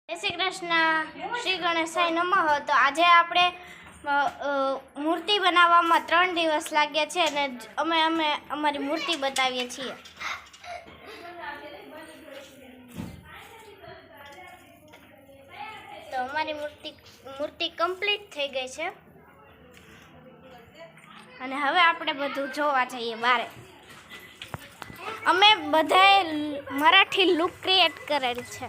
જય શ્રી કૃષ્ણ, શ્રી ગણેશાય નમઃ। તો આજે આપણે મૂર્તિ બનાવવામાં 3 દિવસ લાગ્યા છે અને અમે અમારી મૂર્તિ બતાવીએ છીએ। તો અમારી મૂર્તિ કમ્પ્લીટ થઈ ગઈ છે અને હવે આપણે બધું જોવા જઈએ બારે। અમે બધાએ મરાઠી લુક ક્રિએટ કરેલ છે।